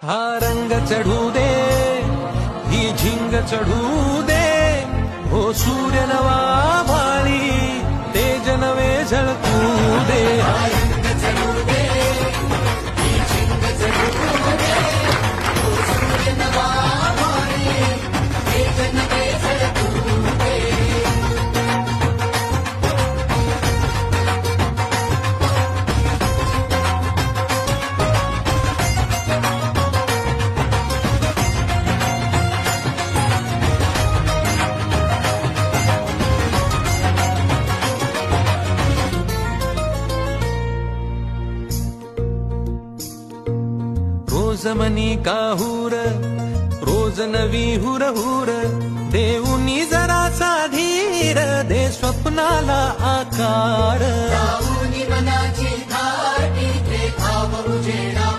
हा रंग चढू दे, ही झिंग चढू दे, हो सूर्य नवा भाळी तेज नवे झळकू दे. रोज मनी काहूर, रोज नवी हुर हुर, देऊनी जरासा धीर, दे स्वप्नाला आकार. मनाची धाटी ते भाव उजेडा